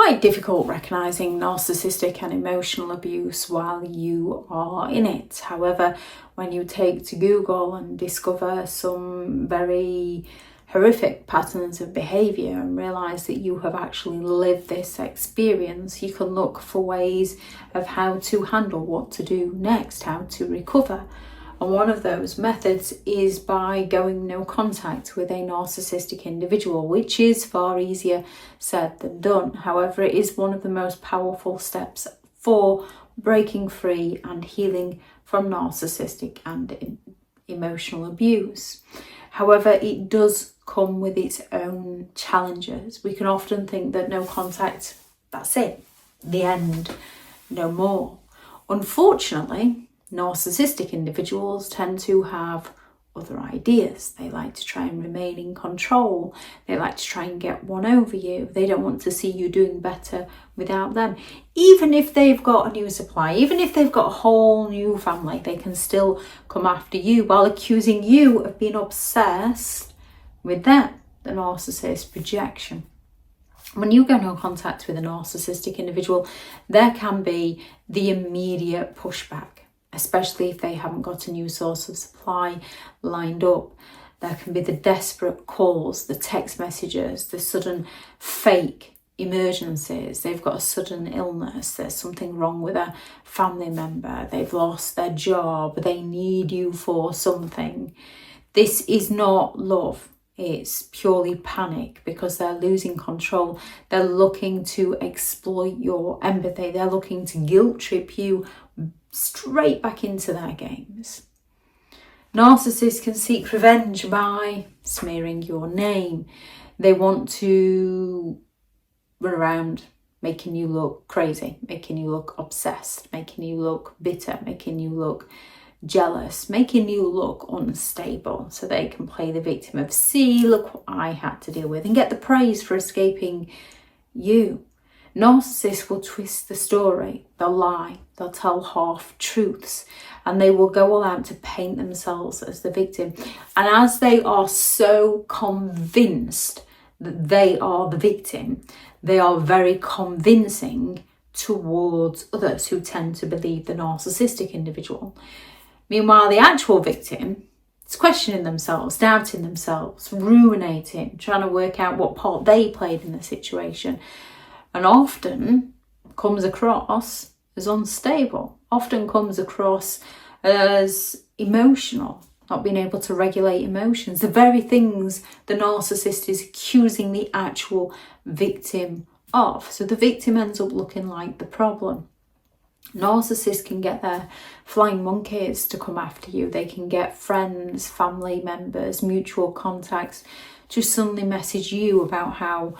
quite difficult recognising narcissistic and emotional abuse while you are in it. However, when you take to Google and discover some very horrific patterns of behaviour and realise that you have actually lived this experience, you can look for ways of how to handle, what to do next, how to recover. And one of those methods is by going no contact with a narcissistic individual, which is far easier said than done. However, it is one of the most powerful steps for breaking free and healing from narcissistic and emotional abuse. However, it does come with its own challenges. We can often think that no contact, that's it, the end, no more. Unfortunately, narcissistic individuals tend to have other ideas. They like to try and remain in control. They like to try and get one over you. They don't want to see you doing better without them. Even if they've got a new supply, even if they've got a whole new family, they can still come after you while accusing you of being obsessed with them, the narcissist projection. When you go no contact with a narcissistic individual, there can be the immediate pushback, especially if they haven't got a new source of supply lined up. There can be the desperate calls, the text messages, the sudden fake emergencies. They've got a sudden illness, there's something wrong with a family member, they've lost their job, they need you for something. This is not love. It's purely panic because they're losing control. They're looking to exploit your empathy. They're looking to guilt trip you straight back into their games. Narcissists can seek revenge by smearing your name. They want to run around making you look crazy, making you look obsessed, making you look bitter, making you look jealous, making you look unstable so they can play the victim of, see, look what I had to deal with, and get the praise for escaping you. Narcissists will twist the story, they'll lie, they'll tell half-truths, and they will go all out to paint themselves as the victim. And as they are so convinced that they are the victim, they are very convincing towards others who tend to believe the narcissistic individual. Meanwhile, the actual victim is questioning themselves, doubting themselves, ruminating, trying to work out what part they played in the situation, and often comes across as unstable, often comes across as emotional, not being able to regulate emotions, the very things the narcissist is accusing the actual victim of. So the victim ends up looking like the problem. Narcissists can get their flying monkeys to come after you. They can get friends, family members, mutual contacts to suddenly message you about how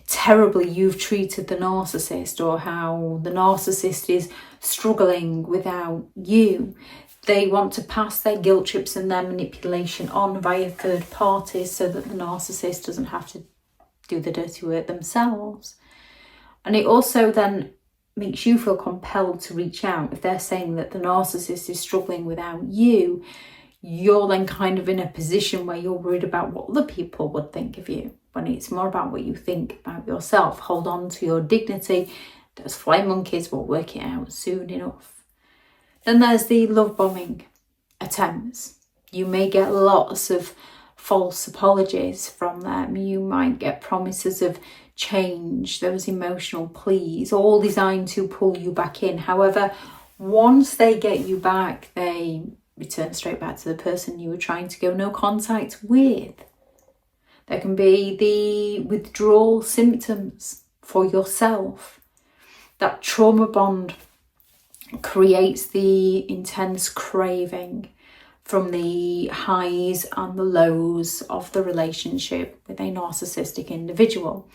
terribly you've treated the narcissist or how the narcissist is struggling without you. They want to pass their guilt trips and their manipulation on via third parties so that the narcissist doesn't have to do the dirty work themselves. And it also then makes you feel compelled to reach out. If they're saying that the narcissist is struggling without you, you're then kind of in a position where you're worried about what other people would think of you, when it's more about what you think about yourself. Hold on to your dignity. Those flying monkeys will work it out soon enough. Then there's the love bombing attempts. You may get lots of false apologies from them. You might get promises of change, those emotional pleas, all designed to pull you back in. However, once they get you back, they return straight back to the person you were trying to go no contact with. There can be the withdrawal symptoms for yourself. That trauma bond creates the intense craving from the highs and the lows of the relationship with a narcissistic individual.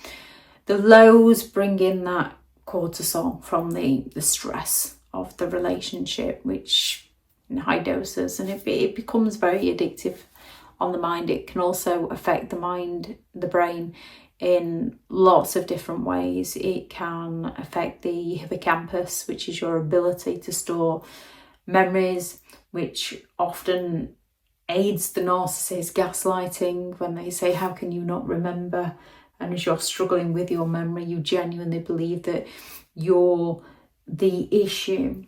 The lows bring in that cortisol from the stress of the relationship, which in high doses, and it becomes very addictive on the mind. It can also affect the mind, the brain, in lots of different ways. It can affect the hippocampus, which is your ability to store memories, which often aids the narcissist gaslighting when they say, how can you not remember And as you're struggling with your memory, you genuinely believe that you're the issue.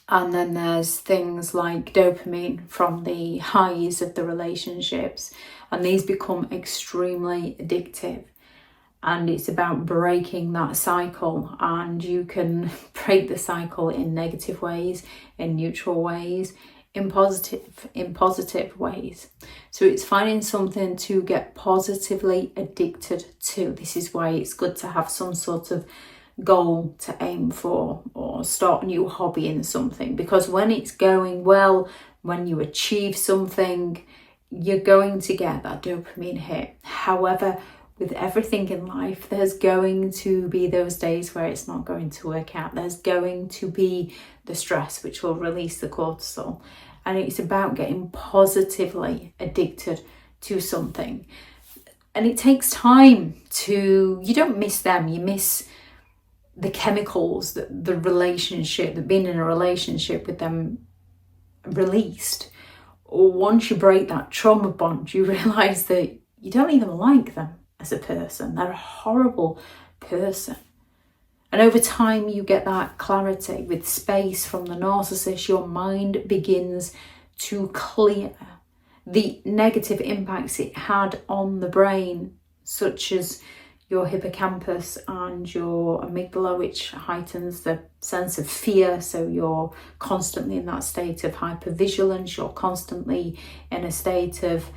And then there's things like dopamine from the highs of the relationships, and these become extremely addictive. And it's about breaking that cycle, and you can break the cycle in negative ways, in neutral ways, in positive ways. So it's finding something to get positively addicted to. This is why it's good to have some sort of goal to aim for, or start a new hobby in something, because when it's going well, when you achieve something, you're going to get that dopamine hit. However, with everything in life, there's going to be those days where it's not going to work out. There's going to be the stress, which will release the cortisol. And it's about getting positively addicted to something. And it takes time to, you don't miss them, you miss the chemicals that the relationship, that being in a relationship with them released. Or once you break that trauma bond, you realise that you don't even like them as a person. They're a horrible person. And over time you get that clarity. With space from the narcissist, your mind begins to clear the negative impacts it had on the brain, such as your hippocampus and your amygdala, which heightens the sense of fear. So you're constantly in that state of hypervigilance, you're constantly in a state of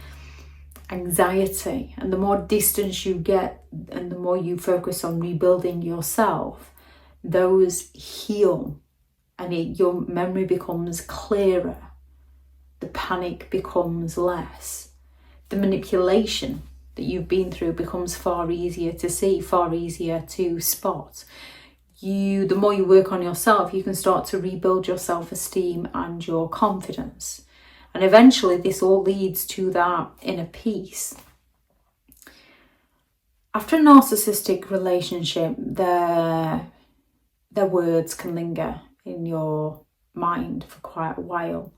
anxiety. And the more distance you get and the more you focus on rebuilding yourself, those heal, and your memory becomes clearer. The panic becomes less. The manipulation that you've been through becomes far easier to see, far easier to spot. The more you work on yourself, you can start to rebuild your self-esteem and your confidence. And eventually this all leads to that inner peace. After a narcissistic relationship, their words can linger in your mind for quite a while.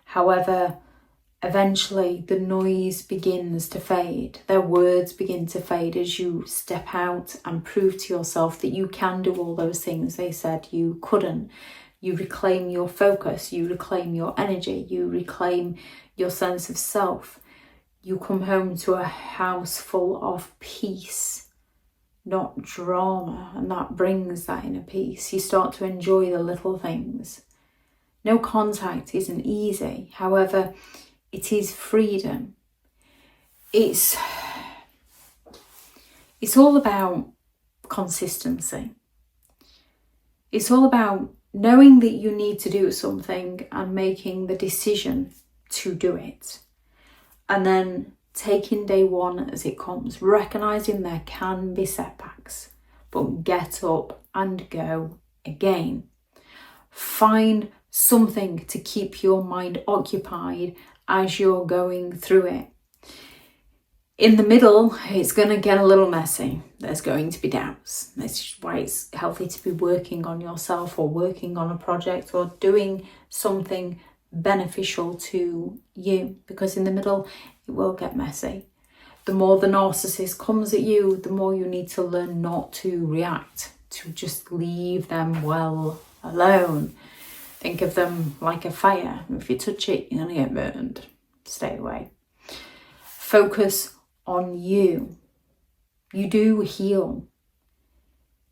However, eventually the noise begins to fade. Their words begin to fade as you step out and prove to yourself that you can do all those things they said you couldn't. You reclaim your focus, you reclaim your energy, you reclaim your sense of self. You come home to a house full of peace, not drama, and that brings that inner peace. You start to enjoy the little things. No contact isn't easy. However, it is freedom. It's all about consistency. It's all about knowing that you need to do something and making the decision to do it. And then taking day one as it comes, recognising there can be setbacks, but get up and go again. Find something to keep your mind occupied as you're going through it. In the middle, it's going to get a little messy. There's going to be doubts. That's why it's healthy to be working on yourself, or working on a project, or doing something beneficial to you, because in the middle it will get messy. The more the narcissist comes at you, the more you need to learn not to react, to just leave them well alone. Think of them like a fire. If you touch it, you're going to get burned. Stay away. Focus on you. You do heal.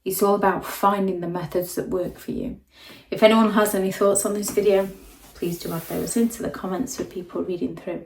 It's all about finding the methods that work for you. If anyone has any thoughts on this video, please do add those into the comments for people reading through.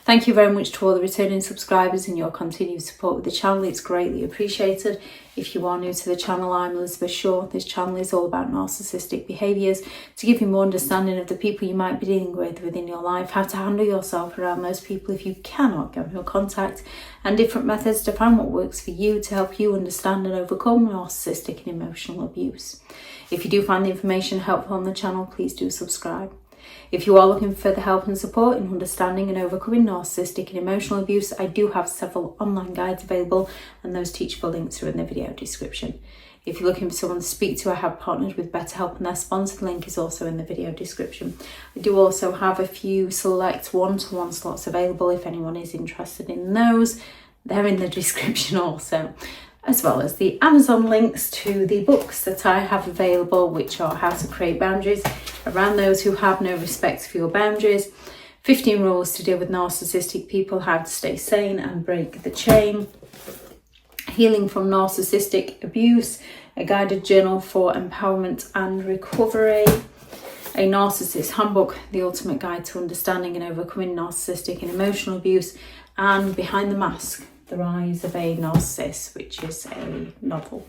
Thank you very much to all the returning subscribers and your continued support with the channel. It's greatly appreciated. If you are new to the channel, I'm Elizabeth Shaw. This channel is all about narcissistic behaviours, to give you more understanding of the people you might be dealing with within your life, how to handle yourself around those people if you cannot get into contact, and different methods to find what works for you to help you understand and overcome narcissistic and emotional abuse. If you do find the information helpful on the channel, please do subscribe. If you are looking for further help and support in understanding and overcoming narcissistic and emotional abuse, I do have several online guides available, and those teachable links are in the video description. If you're looking for someone to speak to, I have partnered with BetterHelp, and their sponsored link is also in the video description. I do also have a few select one-to-one slots available if anyone is interested in those. they're in the description also, as well as the Amazon links to the books that I have available, which are How to Create Boundaries Around Those Who Have No Respect for Your Boundaries, 15 Rules to Deal with Narcissistic People, How to Stay Sane and Break the Chain, Healing from Narcissistic Abuse, a guided journal for empowerment and recovery, a Narcissist Handbook, the ultimate guide to understanding and overcoming narcissistic and emotional abuse, and Behind the Mask, The Rise of a Narcissist, which is a novel.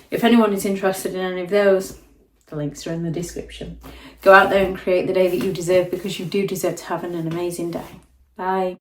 If anyone is interested in any of those, the links are in the description. Go out there and create the day that you deserve, because you do deserve to have an amazing day. Bye.